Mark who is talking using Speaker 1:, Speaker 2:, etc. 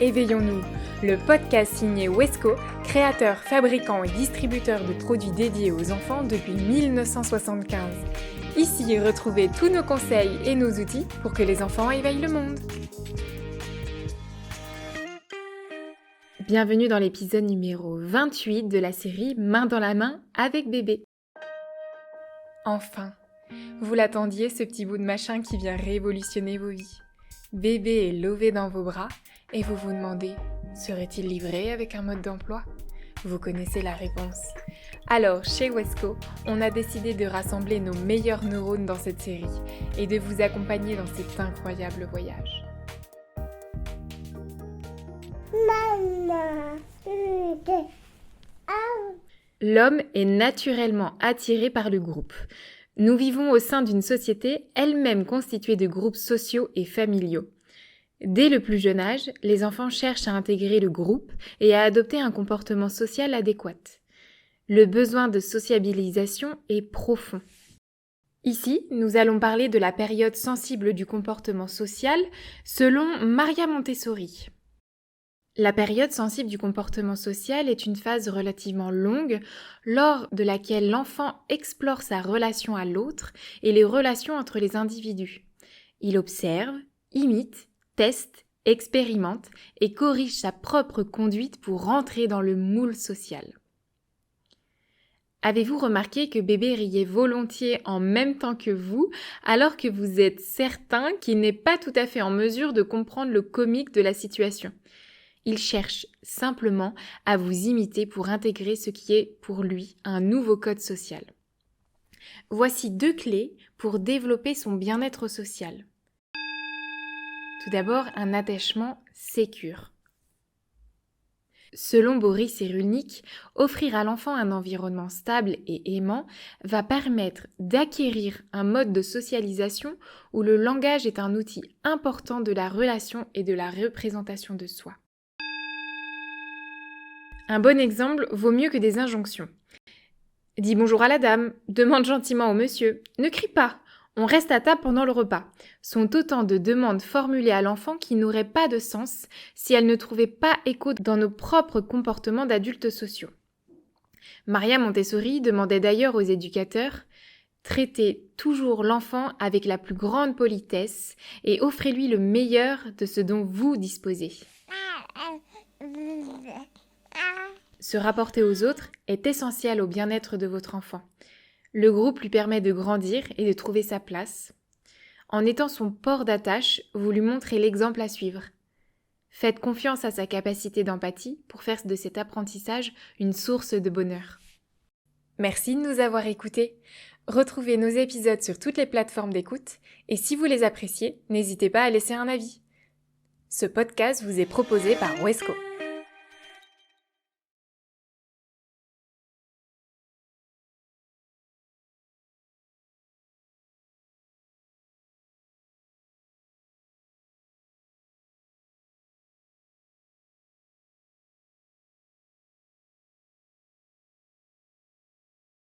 Speaker 1: Éveillons-nous, le podcast signé Wesco, créateur, fabricant et distributeur de produits dédiés aux enfants depuis 1975. Ici, retrouvez tous nos conseils et nos outils pour que les enfants éveillent le monde. Bienvenue dans l'épisode numéro 28 de la série Main dans la main avec bébé. Enfin, vous l'attendiez, ce petit bout de machin qui vient révolutionner vos vies. Bébé est lové dans vos bras et vous vous demandez, serait-il livré avec un mode d'emploi ? Vous connaissez la réponse. Alors, chez Wesco, on a décidé de rassembler nos meilleurs neurones dans cette série et de vous accompagner dans cet incroyable voyage. L'homme est naturellement attiré par le groupe. Nous vivons au sein d'une société elle-même constituée de groupes sociaux et familiaux. Dès le plus jeune âge, les enfants cherchent à intégrer le groupe et à adopter un comportement social adéquat. Le besoin de sociabilisation est profond. Ici, nous allons parler de la période sensible du comportement social selon Maria Montessori. La période sensible du comportement social est une phase relativement longue lors de laquelle l'enfant explore sa relation à l'autre et les relations entre les individus. Il observe, imite, teste, expérimente et corrige sa propre conduite pour rentrer dans le moule social. Avez-vous remarqué que bébé riait volontiers en même temps que vous, alors que vous êtes certain qu'il n'est pas tout à fait en mesure de comprendre le comique de la situation ? Il cherche simplement à vous imiter pour intégrer ce qui est pour lui un nouveau code social. Voici 2 clés pour développer son bien-être social. Tout d'abord, un attachement sécure. Selon Boris Cyrulnik, offrir à l'enfant un environnement stable et aimant va permettre d'acquérir un mode de socialisation où le langage est un outil important de la relation et de la représentation de soi. Un bon exemple vaut mieux que des injonctions. Dis bonjour à la dame, demande gentiment au monsieur, ne crie pas, on reste à table pendant le repas, sont autant de demandes formulées à l'enfant qui n'auraient pas de sens si elles ne trouvaient pas écho dans nos propres comportements d'adultes sociaux. Maria Montessori demandait d'ailleurs aux éducateurs « Traitez toujours l'enfant avec la plus grande politesse et offrez-lui le meilleur de ce dont vous disposez. » Se rapporter aux autres est essentiel au bien-être de votre enfant. Le groupe lui permet de grandir et de trouver sa place. En étant son port d'attache, vous lui montrez l'exemple à suivre. Faites confiance à sa capacité d'empathie pour faire de cet apprentissage une source de bonheur. Merci de nous avoir écoutés. Retrouvez nos épisodes sur toutes les plateformes d'écoute et si vous les appréciez, n'hésitez pas à laisser un avis. Ce podcast vous est proposé par Wesco.